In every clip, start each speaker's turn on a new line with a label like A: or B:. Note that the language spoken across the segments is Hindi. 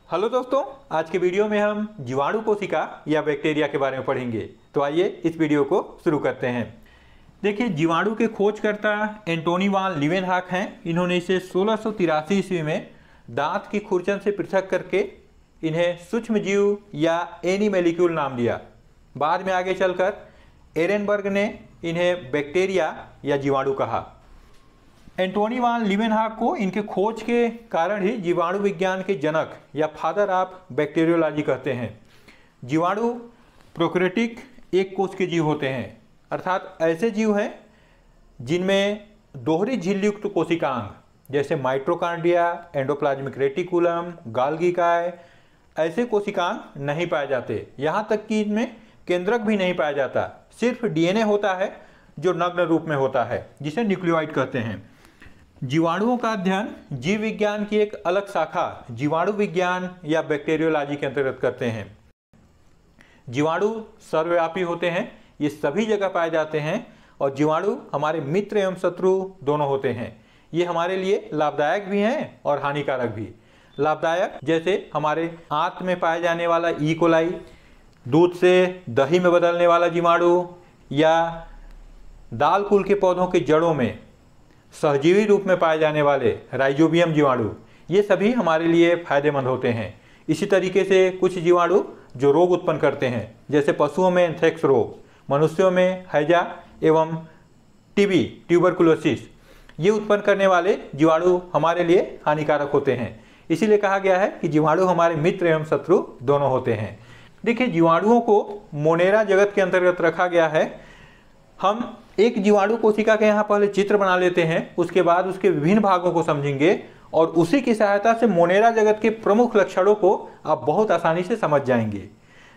A: हेलो दोस्तों, आज के वीडियो में हम जीवाणु कोशिका या बैक्टीरिया के बारे में पढ़ेंगे। तो आइए इस वीडियो को शुरू करते हैं। देखिए, जीवाणु के खोजकर्ता एंटोनी वान लीवेनहॉक हैं। इन्होंने इसे 1683 ईस्वी में दांत की खुरचन से पृथक करके इन्हें सूक्ष्म जीव या एनीमैलिक्यूल नाम दिया। बाद में आगे चलकर एरेनबर्ग ने इन्हें बैक्टीरिया या जीवाणु कहा। एंटोनी वान लीवेनहॉक को इनके खोज के कारण ही जीवाणु विज्ञान के जनक या फादर ऑफ बैक्टीरियोलॉजी कहते हैं। जीवाणु प्रोकैरियोटिक एक कोश के जीव होते हैं, अर्थात ऐसे जीव हैं जिनमें दोहरी झिल्लियुक्त कोशिकांग जैसे माइटोकॉन्ड्रिया, एंडोप्लाज्मिक रेटिकुलम, गाल्गी काय ऐसे कोशिकांग नहीं पाए जाते। यहाँ तक कि इनमें केंद्रक भी नहीं पाया जाता। सिर्फ डीएनए होता है जो नग्न रूप में होता है, जिसे न्यूक्लियोइड कहते हैं। जीवाणुओं का अध्ययन जीव विज्ञान की एक अलग शाखा जीवाणु विज्ञान या बैक्टीरियोलॉजी के अंतर्गत करते हैं। जीवाणु सर्वव्यापी होते हैं, ये सभी जगह पाए जाते हैं और जीवाणु हमारे मित्र एवं शत्रु दोनों होते हैं। ये हमारे लिए लाभदायक भी हैं और हानिकारक भी। लाभदायक जैसे हमारे आंत में पाए जाने वाला ई कोलाई, दूध से दही में बदलने वाला जीवाणु, या दाल कुल के पौधों के जड़ों में सहजीवी रूप में पाए जाने वाले राइजोबियम जीवाणु, ये सभी हमारे लिए फायदेमंद होते हैं। इसी तरीके से कुछ जीवाणु जो रोग उत्पन्न करते हैं, जैसे पशुओं में एंथ्रेक्स रोग, मनुष्यों में हैजा एवं टीबी ट्यूबरकुलोसिस, ये उत्पन्न करने वाले जीवाणु हमारे लिए हानिकारक होते हैं। इसीलिए कहा गया है कि जीवाणु हमारे मित्र एवं शत्रु दोनों होते हैं। देखिए, जीवाणुओं को मोनेरा जगत के अंतर्गत रखा गया है। हम एक जीवाणु कोशिका के यहाँ पहले चित्र बना लेते हैं, उसके बाद उसके विभिन्न भागों को समझेंगे और उसी की सहायता से मोनेरा जगत के प्रमुख लक्षणों को आप बहुत आसानी से समझ जाएंगे।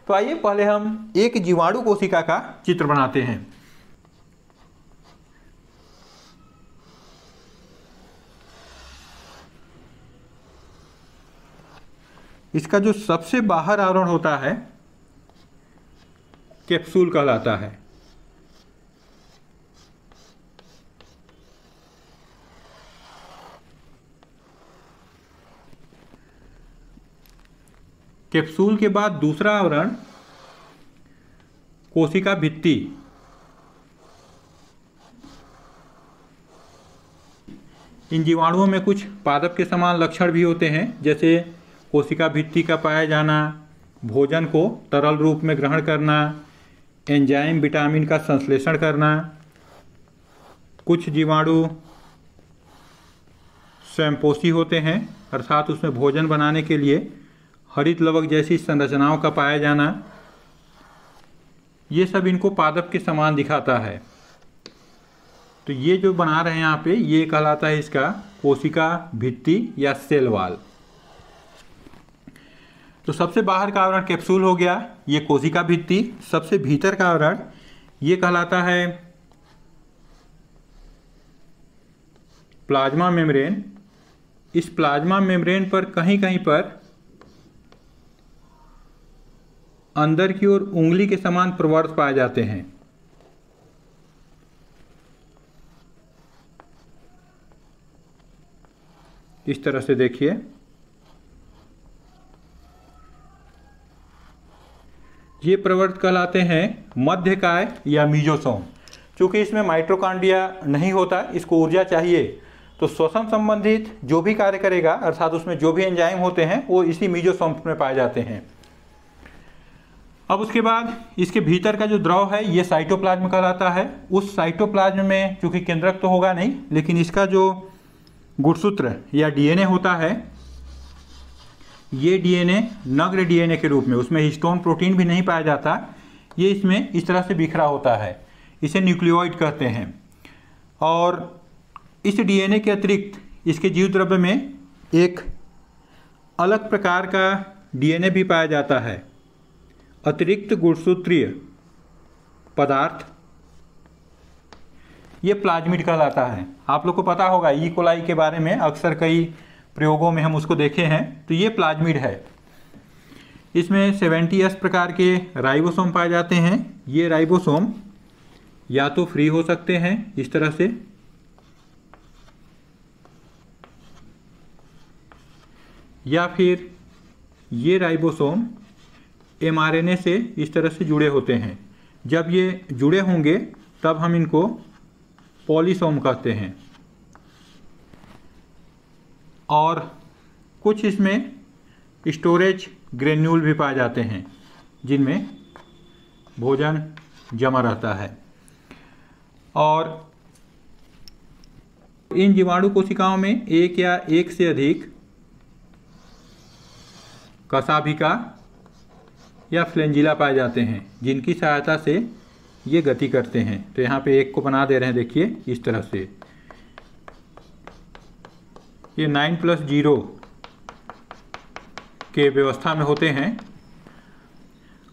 A: तो आइए पहले हम एक जीवाणु कोशिका का चित्र बनाते हैं। इसका जो सबसे बाहर आवरण होता है कैप्सूल कहलाता है। कैप्सूल के बाद दूसरा आवरण कोशिका भित्ति। इन जीवाणुओं में कुछ पादप के समान लक्षण भी होते हैं, जैसे कोशिका भित्ति का पाया जाना, भोजन को तरल रूप में ग्रहण करना, एंजाइम विटामिन का संश्लेषण करना। कुछ जीवाणु स्वयंपोषी होते हैं, अर्थात उसमें भोजन बनाने के लिए हरित लवक जैसी संरचनाओं का पाया जाना, ये सब इनको पादप के समान दिखाता है। तो ये जो बना रहे हैं यहाँ पे, ये कहलाता है इसका कोशिका भित्ति या सेल वॉल। तो सबसे बाहर का आवरण कैप्सूल हो गया, ये कोशिका भित्ति। सबसे भीतर का आवरण ये कहलाता है प्लाज्मा मेम्ब्रेन। इस प्लाज्मा मेम्ब्रेन पर कहीं कहीं पर अंदर की ओर उंगली के समान प्रवर्त पाए जाते हैं। इस तरह से देखिए, ये प्रवर्त कहलाते हैं मध्यकाय या मीजोसोम। चूंकि इसमें माइटोकॉन्ड्रिया नहीं होता, इसको ऊर्जा चाहिए, तो श्वसन संबंधित जो भी कार्य करेगा, अर्थात उसमें जो भी एंजाइम होते हैं वो इसी मीजोसोम में पाए जाते हैं। अब उसके बाद इसके भीतर का जो द्रव है ये साइटोप्लाज्म कहलाता है। उस साइटोप्लाज्म में चूंकि केंद्रक तो होगा नहीं, लेकिन इसका जो गुणसूत्र या डीएनए होता है, ये डीएनए नग्न डीएनए के रूप में, उसमें हिस्टोन प्रोटीन भी नहीं पाया जाता, ये इसमें इस तरह से बिखरा होता है। इसे न्यूक्लियोइड कहते हैं। और इस डीएनए के अतिरिक्त इसके जीव द्रव्य में एक अलग प्रकार का डीएनए भी पाया जाता है, अतिरिक्त गुणसूत्रीय पदार्थ। ये प्लाज्मिड कहलाता है। आप लोग को पता होगा ई कोलाई के बारे में, अक्सर कई प्रयोगों में हम उसको देखे हैं। तो ये प्लाज्मिड है। इसमें 70S प्रकार के राइबोसोम पाए जाते हैं। ये राइबोसोम या तो फ्री हो सकते हैं इस तरह से, या फिर ये राइबोसोम mRNA से इस तरह से जुड़े होते हैं। जब ये जुड़े होंगे तब हम इनको पॉलीसोम कहते हैं। और कुछ इसमें स्टोरेज ग्रेन्यूल भी पाए जाते हैं जिनमें भोजन जमा रहता है। और इन जीवाणु कोशिकाओं में एक या एक से अधिक कशाभिका या फ्लैंजिला पाए जाते हैं जिनकी सहायता से ये गति करते हैं। तो यहाँ पे एक को बना दे रहे हैं, देखिए इस तरह से। ये 9+0 के व्यवस्था में होते हैं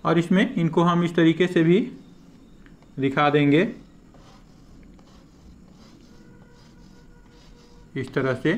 A: और इसमें इनको हम इस तरीके से भी दिखा देंगे, इस तरह से।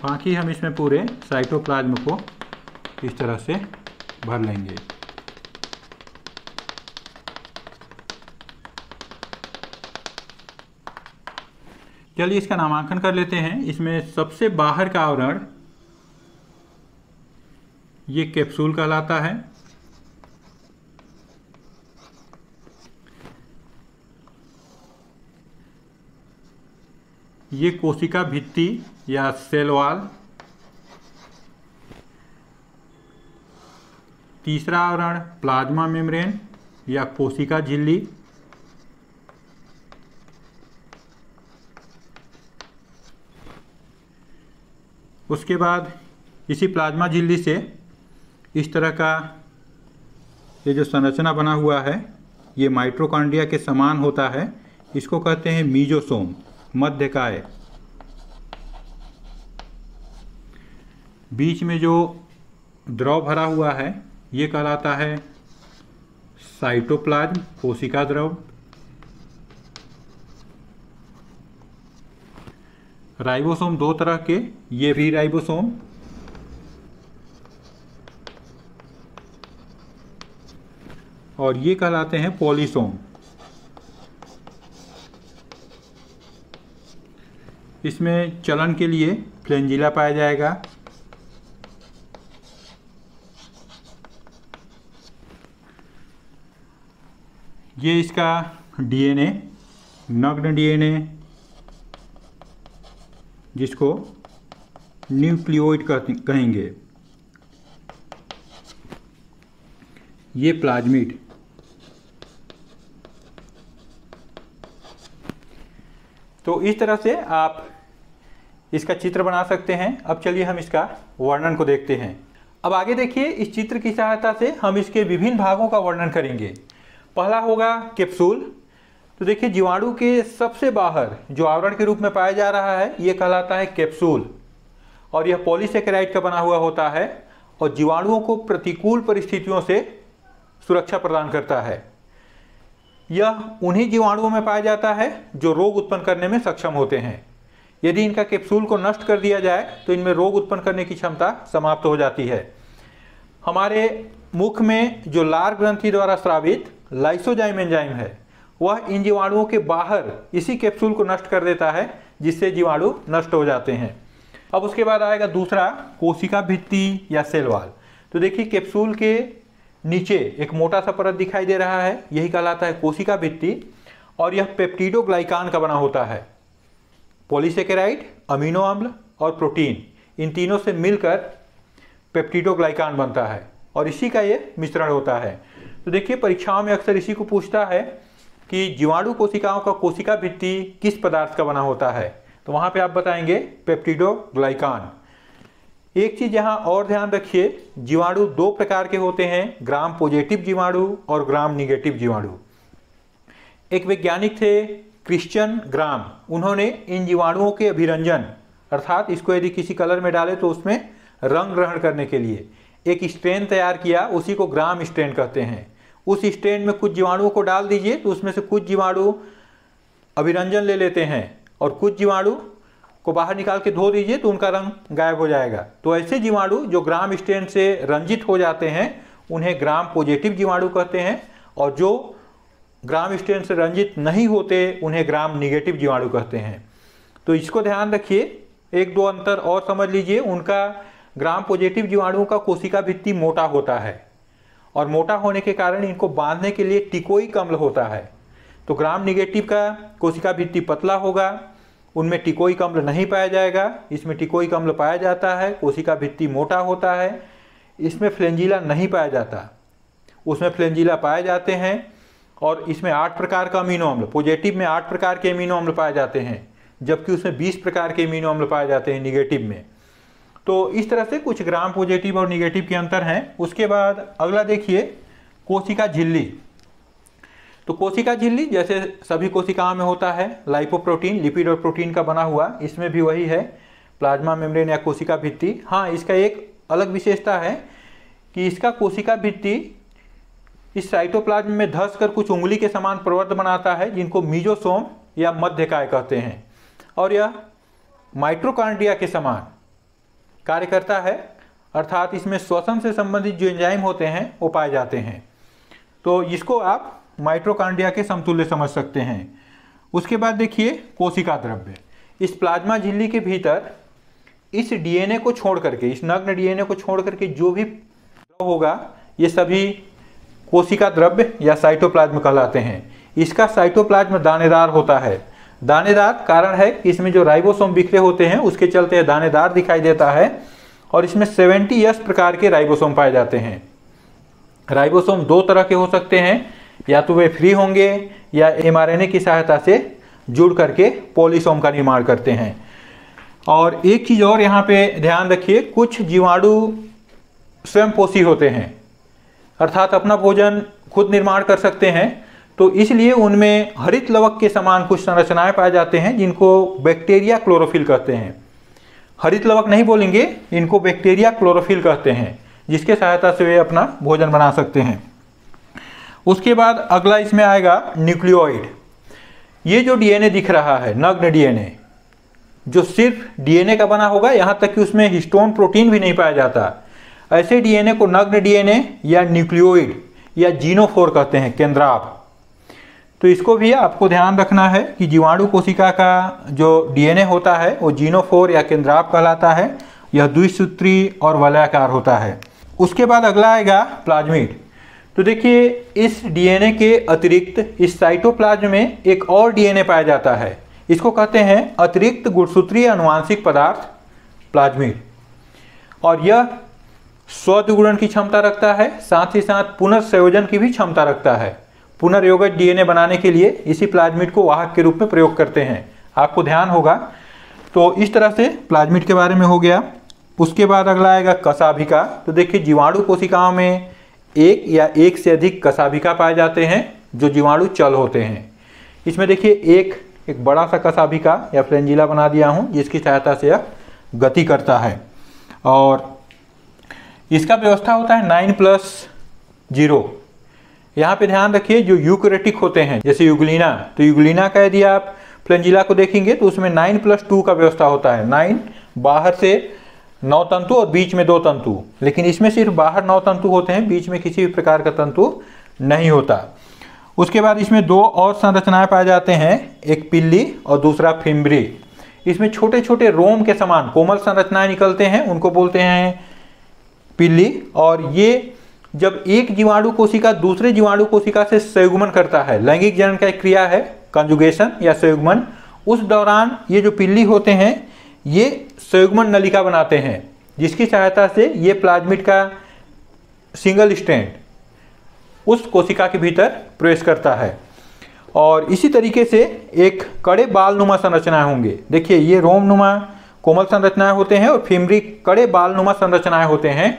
A: बाकी हम इसमें पूरे साइटोप्लाज्म को इस तरह से भर लेंगे। चलिए इसका नामांकन कर लेते हैं। इसमें सबसे बाहर का आवरण ये कैप्सूल कहलाता है। ये कोशिका भित्ति या सेल वॉल। तीसरा आवरण प्लाज्मा मेम्ब्रेन या कोशिका झिल्ली। उसके बाद इसी प्लाज्मा झिल्ली से इस तरह का ये जो संरचना बना हुआ है ये माइटोकॉन्ड्रिया के समान होता है। इसको कहते हैं मीजोसोम, मध्यकाय। बीच में जो द्रव भरा हुआ है ये कहलाता है साइटोप्लाज्म, कोशिका द्रव। राइबोसोम दो तरह के, ये भी राइबोसोम। और ये कहलाते हैं पॉलीसोम। इसमें चलन के लिए फ्लैंजिला पाया जाएगा। ये इसका डीएनए, नग्न डीएनए, जिसको न्यूक्लियोइड कहेंगे। ये प्लाज्मिड। तो इस तरह से आप इसका चित्र बना सकते हैं। अब चलिए हम इसका वर्णन को देखते हैं। अब आगे देखिए, इस चित्र की सहायता से हम इसके विभिन्न भागों का वर्णन करेंगे। पहला होगा कैप्सूल। तो देखिए, जीवाणु के सबसे बाहर जो आवरण के रूप में पाया जा रहा है ये कहलाता है कैप्सूल। और यह पॉलीसेकेराइड का बना हुआ होता है और जीवाणुओं को प्रतिकूल परिस्थितियों से सुरक्षा प्रदान करता है। यह उन्हीं जीवाणुओं में पाया जाता है जो रोग उत्पन्न करने में सक्षम होते हैं। यदि इनका कैप्सूल को नष्ट कर दिया जाए तो इनमें रोग उत्पन्न करने की क्षमता समाप्त हो जाती है। हमारे मुख में जो लार ग्रंथि द्वारा स्रावित लाइसोजाइम एंजाइम है वह इन जीवाणुओं के बाहर इसी कैप्सूल को नष्ट कर देता है, जिससे जीवाणु नष्ट हो जाते हैं। अब उसके बाद आएगा दूसरा, कोशिका भित्ति या सेल वॉल। तो देखिए, कैप्सूल के नीचे एक मोटा सा परत दिखाई दे रहा है, यही कहलाता है कोशिका भित्ति। और यह पेप्टिडोग्लाइकान का बना होता है। पॉलीसेकेराइड, अमीनो अम्ल और प्रोटीन, इन तीनों से मिलकर पेप्टिडोग्लाइकान बनता है और इसी का ये मिश्रण होता है। तो देखिए, परीक्षाओं में अक्सर इसी को पूछता है कि जीवाणु कोशिकाओं का कोशिका भित्ति किस पदार्थ का बना होता है। तो वहाँ पे आप बताएंगे पेप्टिडोग्लाइकान। एक चीज़ यहाँ और ध्यान रखिए, जीवाणु दो प्रकार के होते हैं, ग्राम पॉजिटिव जीवाणु और ग्राम निगेटिव जीवाणु। एक वैज्ञानिक थे क्रिश्चियन ग्राम, उन्होंने इन जीवाणुओं के अभिरंजन, अर्थात इसको यदि किसी कलर में डाले तो उसमें रंग ग्रहण करने के लिए एक स्ट्रेन तैयार किया, उसी को ग्राम स्ट्रेन कहते हैं। उस स्टैंड में कुछ जीवाणुओं को डाल दीजिए तो उसमें से कुछ जीवाणु अभिरंजन ले लेते हैं और कुछ जीवाणु को बाहर निकाल के धो दीजिए तो उनका रंग गायब हो जाएगा। तो ऐसे जीवाणु जो ग्राम स्टेन से रंजित हो जाते हैं उन्हें ग्राम पॉजिटिव जीवाणु कहते हैं, और जो ग्राम स्टेन से रंजित नहीं होते उन्हें ग्राम निगेटिव जीवाणु कहते हैं। तो इसको ध्यान रखिए, एक दो अंतर और समझ लीजिए। उनका ग्राम पॉजिटिव जीवाणुओं का कोशिका भित्ति मोटा होता है और मोटा होने के कारण इनको बांधने के लिए टिकोइक अम्ल होता है। तो ग्राम निगेटिव का कोशिका भित्ति पतला होगा, उनमें टिकोइक अम्ल नहीं पाया जाएगा। इसमें टिकोइक अम्ल पाया जाता है, कोशिका भित्ति मोटा होता है। इसमें फ्लैंजिला नहीं पाया जाता, उसमें फ्लैंजिला पाए जाते हैं। और इसमें 8 प्रकार का अमीनो अम्ल, पॉजिटिव में 8 प्रकार के अमीनो अम्ल पाए जाते हैं, जबकि उसमें 20 प्रकार के अमीनो अम्ल पाए जाते हैं निगेटिव में। तो इस तरह से कुछ ग्राम पॉजिटिव और निगेटिव के अंतर हैं। उसके बाद अगला देखिए कोशिका झिल्ली। तो कोशिका झिल्ली जैसे सभी कोशिकाओं में होता है, लाइपोप्रोटीन, लिपिड और प्रोटीन का बना हुआ, इसमें भी वही है, प्लाज्मा मेम्ब्रेन या कोशिका भित्ति। हाँ, इसका एक अलग विशेषता है कि इसका कोशिका भित्ति इस साइटोप्लाज्म में धंस कर कुछ उंगली के समान प्रवर्त बनाता है, जिनको मीजोसोम या मध्यकाय कहते हैं, और यह माइटोकॉन्ड्रिया के समान कार्य करता है, अर्थात इसमें श्वसन से संबंधित जो एंजाइम होते हैं वो पाए जाते हैं। तो इसको आप माइटोकॉन्ड्रिया के समतुल्य समझ सकते हैं। उसके बाद देखिए कोशिका द्रव्य। इस प्लाज्मा झिल्ली के भीतर इस डीएनए को छोड़ करके, इस नग्न डीएनए को छोड़ करके जो भी द्रव होगा ये सभी कोशिका द्रव्य या साइटोप्लाज्म कहलाते हैं। इसका साइटोप्लाज्म दानेदार होता है। दानेदार कारण है कि इसमें जो राइबोसोम बिखरे होते हैं उसके चलते दानेदार दिखाई देता है, और इसमें 70S प्रकार के राइबोसोम पाए जाते हैं। राइबोसोम 2 तरह के हो सकते हैं, या तो वे फ्री होंगे या mRNA की सहायता से जुड़ करके पॉलीसोम का निर्माण करते हैं। और एक चीज़ और यहाँ पे ध्यान रखिए, कुछ जीवाणु स्वयंपोषी होते हैं, अर्थात अपना भोजन खुद निर्माण कर सकते हैं। तो इसलिए उनमें हरित लवक के समान कुछ संरचनाएं पाए जाते हैं जिनको बैक्टीरिया क्लोरोफिल कहते हैं। हरित लवक नहीं बोलेंगे, इनको बैक्टीरिया क्लोरोफिल कहते हैं, जिसके सहायता से वे अपना भोजन बना सकते हैं। उसके बाद अगला इसमें आएगा न्यूक्लियोइड। ये जो डीएनए दिख रहा है, नग्न डीएनए, जो सिर्फ डीएनए का बना होगा, यहाँ तक कि उसमें हिस्टोन प्रोटीन भी नहीं पाया जाता, ऐसे डीएनए को नग्न डीएनए या न्यूक्लियोइड या जीनोफोर कहते हैं, केंद्राव। तो इसको भी आपको ध्यान रखना है कि जीवाणु कोशिका का जो डीएनए होता है वो जीनोफोर या केंद्राव कहलाता है। यह द्विसूत्री और वलयाकार होता है। उसके बाद अगला आएगा प्लाज्मिड। तो देखिए, इस डीएनए के अतिरिक्त इस साइटोप्लाज्म में एक और डीएनए पाया जाता है, इसको कहते हैं अतिरिक्त गुणसूत्रीय अनुवांशिक पदार्थ, प्लाज्मिड। और यह स्वद्विगुणन की क्षमता रखता है, साथ ही साथ पुनर्संयोजन की भी क्षमता रखता है। पुनर्योजित डीएनए बनाने के लिए इसी प्लाज्मिड को वाहक के रूप में प्रयोग करते हैं, आपको ध्यान होगा। तो इस तरह से प्लाज्मिड के बारे में हो गया। उसके बाद अगला आएगा कशाभिका। तो देखिए, जीवाणु कोशिकाओं में एक या एक से अधिक कशाभिका पाए जाते हैं जो जीवाणु चल होते हैं। इसमें देखिए एक बड़ा सा कशाभिका या फ्लैंजिला बना दिया हूँ, जिसकी सहायता से यह गति करता है। और इसका व्यवस्था होता है 9+0। यहाँ पे ध्यान रखिए, जो यूकैरियोटिक होते हैं जैसे यूग्लिना, तो यूग्लिना का यदि आप फ्लैंजिला को देखेंगे तो उसमें 9+2 का व्यवस्था होता है। 9 बाहर से 9 तंतु और बीच में 2 तंतु, लेकिन इसमें सिर्फ बाहर 9 तंतु होते हैं, बीच में किसी भी प्रकार का तंतु नहीं होता। उसके बाद इसमें 2 और संरचनाएं पाए जाते हैं, एक पिल्ली और दूसरा फिम्ब्री। इसमें छोटे छोटे रोम के समान कोमल संरचनाएं निकलते हैं, उनको बोलते हैं पिल्ली। और ये जब एक जीवाणु कोशिका दूसरे जीवाणु कोशिका से संयुग्मन करता है, लैंगिक जनन का एक क्रिया है कंजुगेशन या संयुग्मन, उस दौरान ये जो पिल्ली होते हैं ये संयुग्मन नलिका बनाते हैं, जिसकी सहायता से ये प्लाज्मिड का सिंगल स्ट्रैंड उस कोशिका के भीतर प्रवेश करता है। और इसी तरीके से एक कड़े बालनुमा संरचनाएं होंगे। देखिए, ये रोमनुमा कोमल संरचनाएं होते हैं और फिम्ब्री कड़े बालनुमा संरचनाएं होते हैं।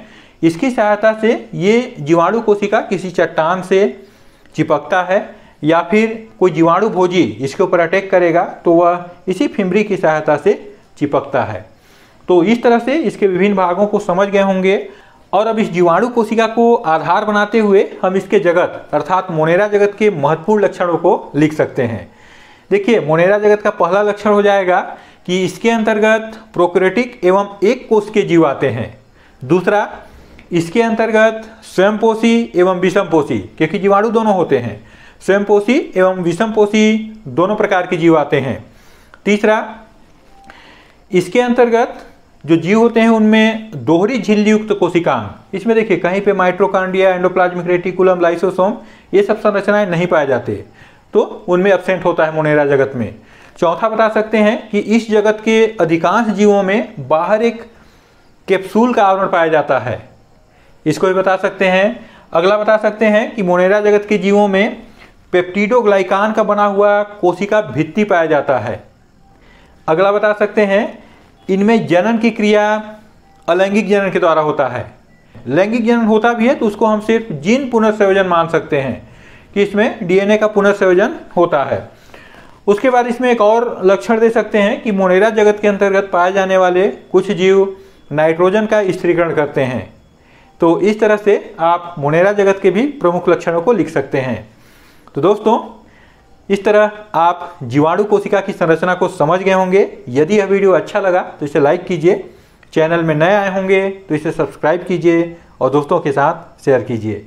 A: इसकी सहायता से ये जीवाणु कोशिका किसी चट्टान से चिपकता है, या फिर कोई जीवाणु भोजी इसके ऊपर अटैक करेगा तो वह इसी फिम्ब्री की सहायता से चिपकता है। तो इस तरह से इसके विभिन्न भागों को समझ गए होंगे। और अब इस जीवाणु कोशिका को आधार बनाते हुए हम इसके जगत अर्थात मोनेरा जगत के महत्वपूर्ण लक्षणों को लिख सकते हैं। देखिए, मोनेरा जगत का पहला लक्षण हो जाएगा कि इसके अंतर्गत प्रोकैरियोटिक एवं एक कोश के जीव आते हैं। दूसरा, इसके अंतर्गत स्वयंपोषी एवं विषमपोषी, क्योंकि जीवाणु दोनों होते हैं, स्वयंपोषी एवं विषमपोषी दोनों प्रकार के जीव आते हैं। तीसरा, इसके अंतर्गत जो जीव होते हैं उनमें दोहरी झिल्ली युक्त कोशिकांग, इसमें देखिए कहीं पे माइटोकॉन्ड्रिया, एंडोप्लाज्मिक रेटिकुलम, लाइसोसोम ये सब संरचनाएं नहीं पाए जाते, तो उनमें एब्सेंट होता है मोनेरा जगत में। चौथा बता सकते हैं कि इस जगत के अधिकांश जीवों में बाहर एक कैप्सूल का आवरण पाया जाता है, इसको भी बता सकते हैं। अगला बता सकते हैं कि मोनेरा जगत के जीवों में पेप्टिडोग्लाइकान का बना हुआ कोशिका भित्ति पाया जाता है। अगला बता सकते हैं इनमें जनन की क्रिया अलैंगिक जनन के द्वारा होता है। लैंगिक जनन होता भी है तो उसको हम सिर्फ जीन पुनर्संयोजन मान सकते हैं कि इसमें डीएनए का पुनर्संयोजन होता है। उसके बाद इसमें एक और लक्षण दे सकते हैं कि मोनेरा जगत के अंतर्गत पाए जाने वाले कुछ जीव नाइट्रोजन का स्थिरीकरण करते हैं। तो इस तरह से आप मोनेरा जगत के भी प्रमुख लक्षणों को लिख सकते हैं। तो दोस्तों, इस तरह आप जीवाणु कोशिका की संरचना को समझ गए होंगे। यदि यह वीडियो अच्छा लगा तो इसे लाइक कीजिए, चैनल में नए आए होंगे तो इसे सब्सक्राइब कीजिए और दोस्तों के साथ शेयर कीजिए।